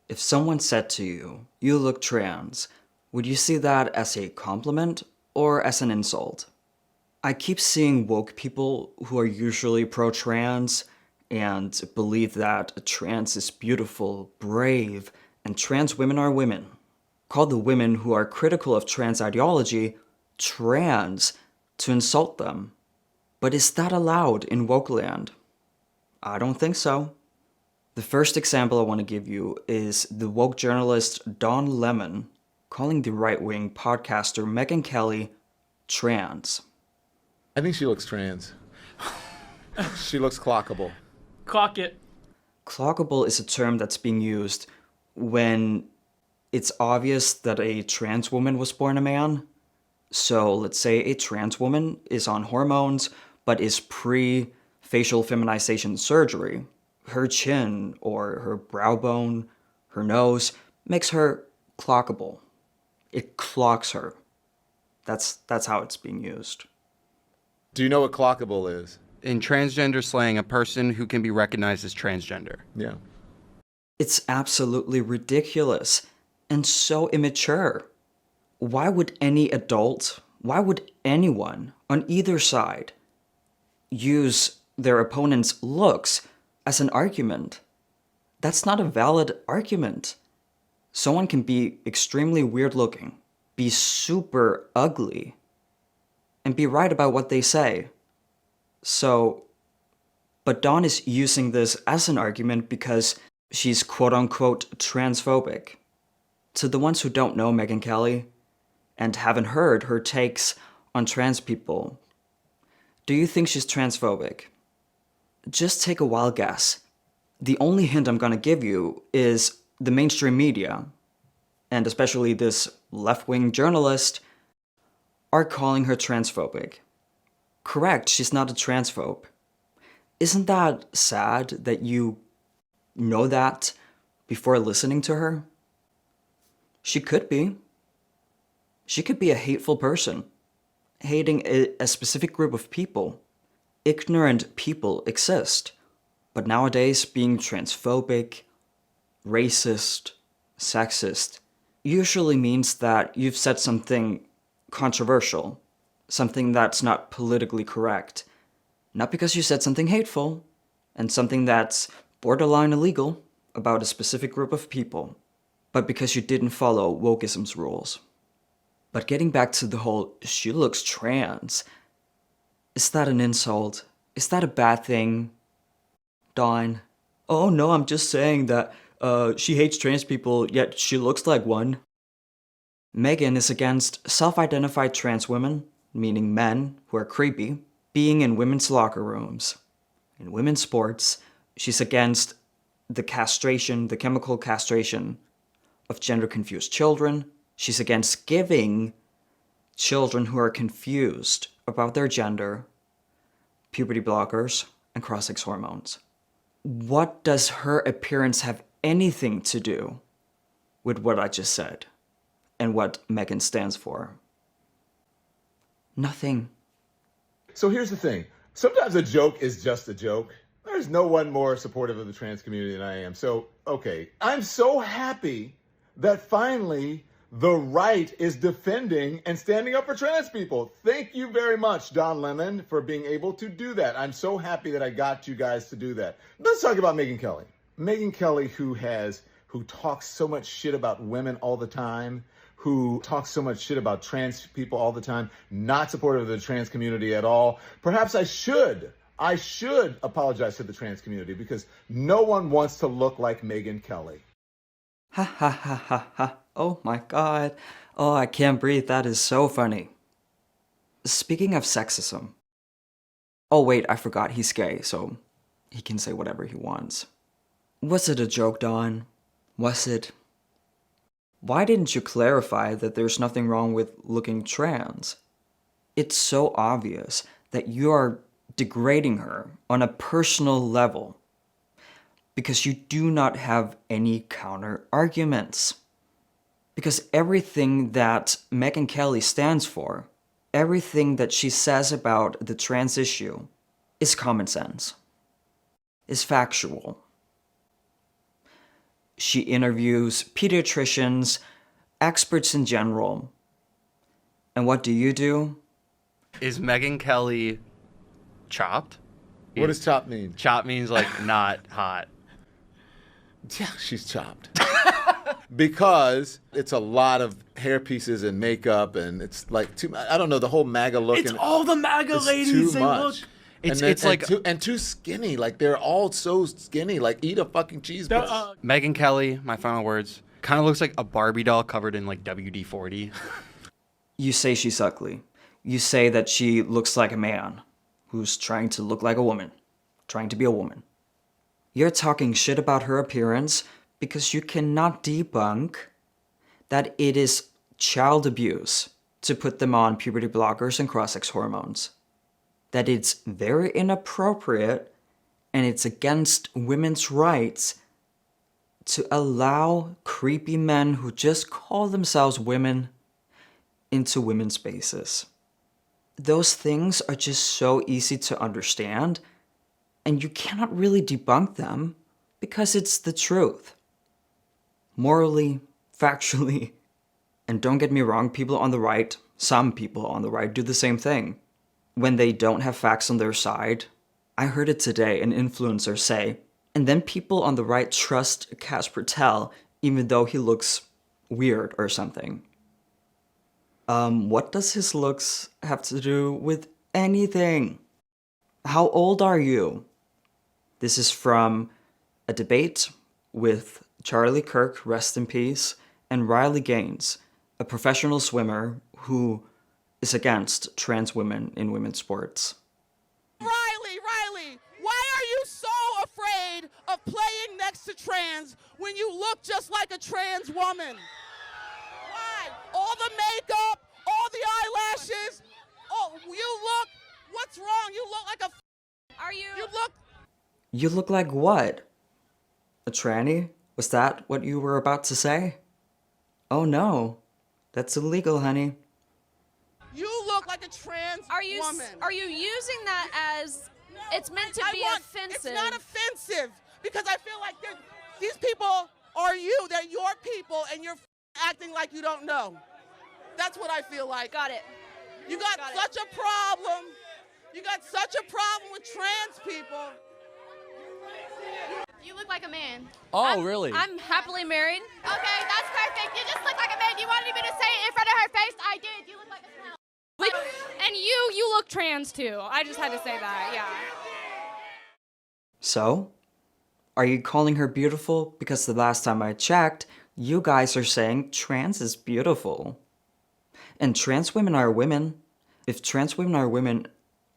If someone said to you, "You look trans," would you see that as a compliment or as an insult? I keep seeing woke people who are usually pro-trans and believe that trans is beautiful, brave, and trans women are women. Call the women who are critical of trans ideology trans to insult them. But is that allowed in woke land? I don't think so. The first example I want to give you is the woke journalist Don Lemon calling the right-wing podcaster Megyn Kelly trans. I think she looks trans. She looks clockable. Clock it. Clockable is a term that's being used when it's obvious that a trans woman was born a man. So let's say a trans woman is on hormones but is pre-facial feminization surgery. Her chin or her brow bone, her nose, makes her clockable. It clocks her. That's how it's being used. Do you know what clockable is? In transgender slang, a person who can be recognized as transgender. Yeah. It's absolutely ridiculous and so immature. Why would any adult, why would anyone on either side use their opponent's looks as an argument? That's not a valid argument. Someone can be extremely weird looking, be super ugly, and be right about what they say. But Dawn is using this as an argument because she's quote-unquote transphobic. To the ones who don't know Megyn Kelly and haven't heard her takes on trans people, do you think she's transphobic? Just take a wild guess. The only hint I'm gonna give you is the mainstream media, and especially this left-wing journalist, are calling her transphobic. Correct, she's not a transphobe. Isn't that sad that you know that before listening to her? She could be. She could be a hateful person, hating a specific group of people. Ignorant people exist, but nowadays being transphobic, racist, sexist usually means that you've said something controversial, something that's not politically correct. Not because you said something hateful and something that's borderline illegal about a specific group of people, but because you didn't follow wokeism's rules. But getting back to the whole "she looks trans," is that an insult? Is that a bad thing? Dawn? Oh no, I'm just saying that she hates trans people, yet she looks like one. Megyn is against self-identified trans women, meaning men who are creepy, being in women's locker rooms. In women's sports, she's against the chemical castration of gender-confused children. She's against giving children who are confused about their gender puberty blockers and cross-sex hormones. What does her appearance have anything to do with what I just said and what Megyn stands for? Nothing. So here's the thing. Sometimes a joke is just a joke. There's no one more supportive of the trans community than I am. So, okay. I'm so happy that finally the right is defending and standing up for trans people. Thank you very much, Don Lemon, for being able to do that. I'm so happy that I got you guys to do that. Let's talk about Megyn Kelly. Megyn Kelly, who talks so much shit about women all the time, who talks so much shit about trans people all the time, not supportive of the trans community at all. Perhaps I should apologize to the trans community because no one wants to look like Megyn Kelly. Ha ha ha ha ha. Oh my god. Oh, I can't breathe. That is so funny. Speaking of sexism. Oh wait, I forgot. He's gay, so he can say whatever he wants. Was it a joke, Dawn? Was it? Why didn't you clarify that there's nothing wrong with looking trans? It's so obvious that you are degrading her on a personal level because you do not have any counter arguments. Because everything that Megyn Kelly stands for, everything that she says about the trans issue, is common sense, is factual. She interviews pediatricians, experts in general. And what do? Is Megyn Kelly chopped? What does chop mean? Chop means like not hot. Yeah, she's chopped. Because it's a lot of hair pieces and makeup, and it's like too. I don't know, the whole MAGA look. It's all the MAGA ladies. Too much. It's like too skinny. Like they're all so skinny. Like eat a fucking cheeseburger. Megyn Kelly. My final words. Kind of looks like a Barbie doll covered in like WD-40. You say she's ugly. You say that she looks like a man who's trying to look like a woman, trying to be a woman. You're talking shit about her appearance because you cannot debunk that it is child abuse to put them on puberty blockers and cross-sex hormones. That it's very inappropriate and it's against women's rights to allow creepy men who just call themselves women into women's spaces. Those things are just so easy to understand, and you cannot really debunk them because it's the truth. Morally, factually, and don't get me wrong, people on the right, some people on the right do the same thing. When they don't have facts on their side, I heard it today, an influencer say, and then people on the right trust Kash Patel even though he looks weird or something. What does his looks have to do with anything? How old are you? This is from a debate with Charlie Kirk, rest in peace, and Riley Gaines, a professional swimmer who is against trans women in women's sports. Riley, why are you so afraid of playing next to trans when you look just like a trans woman? Why? All the makeup, all the eyelashes, what's wrong? You look like You look like what? A tranny? Was that what you were about to say? Oh no, that's illegal, honey. You look like a trans woman. Are you using that as it's meant to be offensive? It's not offensive because I feel like these people are you. They're your people, and you're acting like you don't know. That's what I feel like. Got it. You got such a problem. You got such a problem with trans people. You look like a man. Oh, really? I'm happily married. Okay, that's perfect. You just look like a man. You wanted me to say it in front of her face? I did. You look like a smell. And you look trans too. I just had to say that, yeah. So? Are you calling her beautiful? Because the last time I checked, you guys are saying trans is beautiful. And trans women are women. If trans women are women,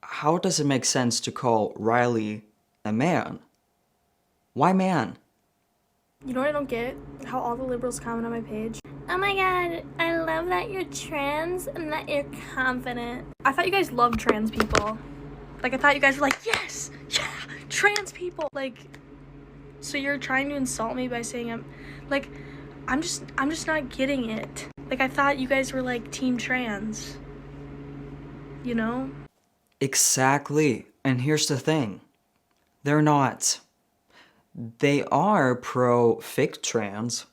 how does it make sense to call Riley a man? Why man? You know what I don't get? How all the liberals comment on my page. Oh my god, I love that you're trans and that you're confident. I thought you guys loved trans people. Like, I thought you guys were like, yes, yeah, trans people. Like, so you're trying to insult me by saying I'm just not getting it. Like, I thought you guys were like team trans. You know? Exactly. And here's the thing. They're not. They are pro-fake trans.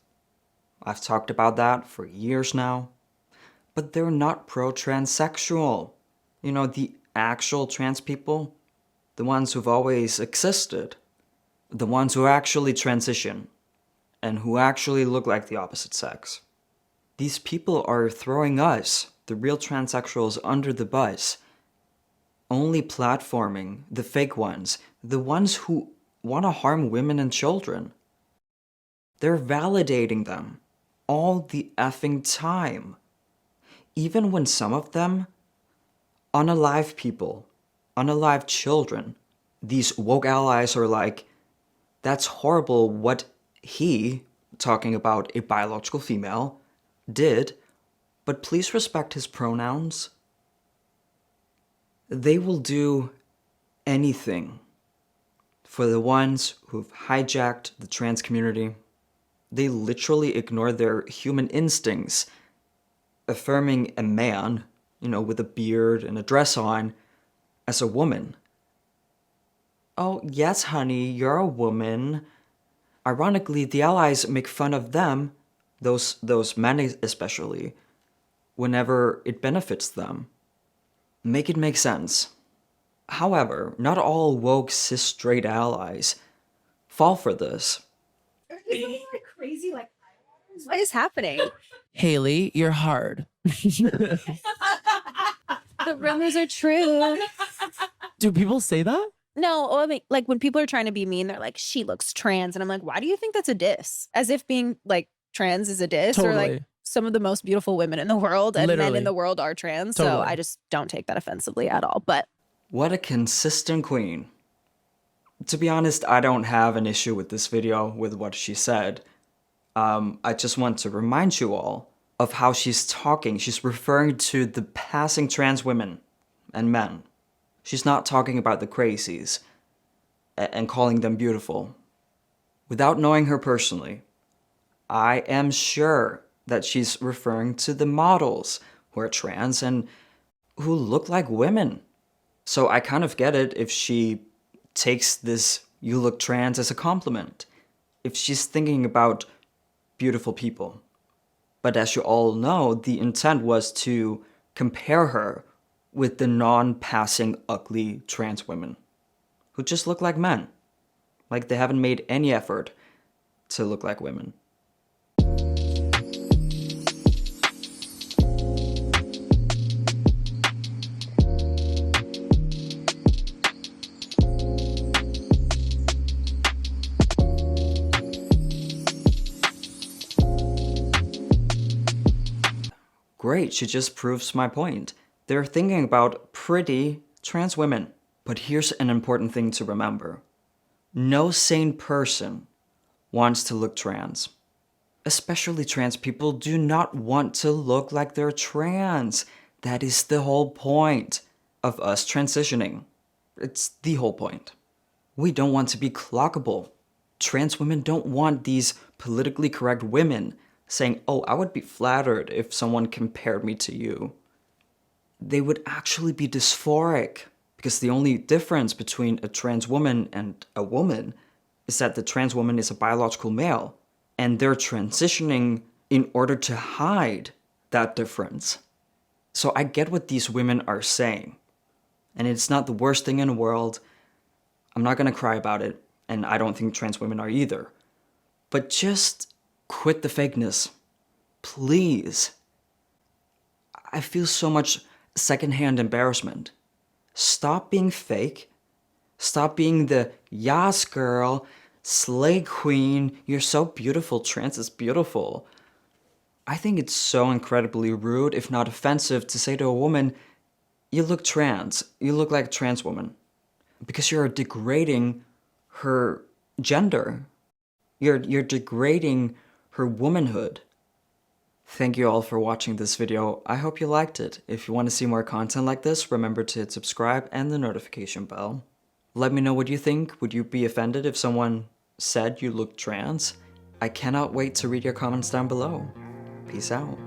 I've talked about that for years now. But they're not pro-transsexual. You know, the actual trans people, the ones who've always existed, the ones who actually transition, and who actually look like the opposite sex. These people are throwing us, the real transsexuals, under the bus, only platforming the fake ones, the ones who want to harm women and children. They're validating them all the effing time. Even when some of them, unalive people, unalive children, these woke allies are like, that's horrible what he, talking about a biological female, did, but please respect his pronouns. They will do anything for the ones who've hijacked the trans community. They literally ignore their human instincts, affirming a man, you know, with a beard and a dress on, as a woman. Oh, yes, honey, you're a woman. Ironically, the allies make fun of them, those men especially, whenever it benefits them. Make it make sense. However, not all woke cis straight allies fall for this. What is happening? Haley, you're hard. The rumors are true. Do people say that? No, I mean, like when people are trying to be mean, they're like, she looks trans. And I'm like, why do you think that's a diss? As if being like trans is a diss, or like Totally. some of the most beautiful women in the world and men Literally. in the world are trans. So Totally. I just don't take that offensively at all. But What a consistent queen. To be honest, I don't have an issue with this video, with what she said. I just want to remind you all of how she's talking. She's referring to the passing trans women and men. She's not talking about the crazies and calling them beautiful. Without knowing her personally, I am sure that she's referring to the models who are trans and who look like women. So I kind of get it if she takes this "you look trans" as a compliment, if she's thinking about beautiful people. But as you all know, the intent was to compare her with the non-passing ugly trans women who just look like men, like they haven't made any effort to look like women. Great, she just proves my point. They're thinking about pretty trans women. But here's an important thing to remember. No sane person wants to look trans. Especially trans people do not want to look like they're trans. That is the whole point of us transitioning. It's the whole point. We don't want to be clockable. Trans women don't want these politically correct women saying, "Oh, I would be flattered if someone compared me to you." They would actually be dysphoric, because the only difference between a trans woman and a woman is that the trans woman is a biological male, and they're transitioning in order to hide that difference. So I get what these women are saying, and it's not the worst thing in the world. I'm not gonna cry about it, and I don't think trans women are either. But just quit the fakeness, please. I feel so much secondhand embarrassment. Stop being fake. Stop being the "yas girl, slay queen, you're so beautiful, trans is beautiful." I think it's so incredibly rude, if not offensive, to say to a woman, "You look trans, you look like a trans woman," because you're degrading her gender. You're degrading her womanhood. Thank you all for watching this video. I hope you liked it. If you want to see more content like this, remember to hit subscribe and the notification bell. Let me know what you think. Would you be offended if someone said you look trans? I cannot wait to read your comments down below. Peace out.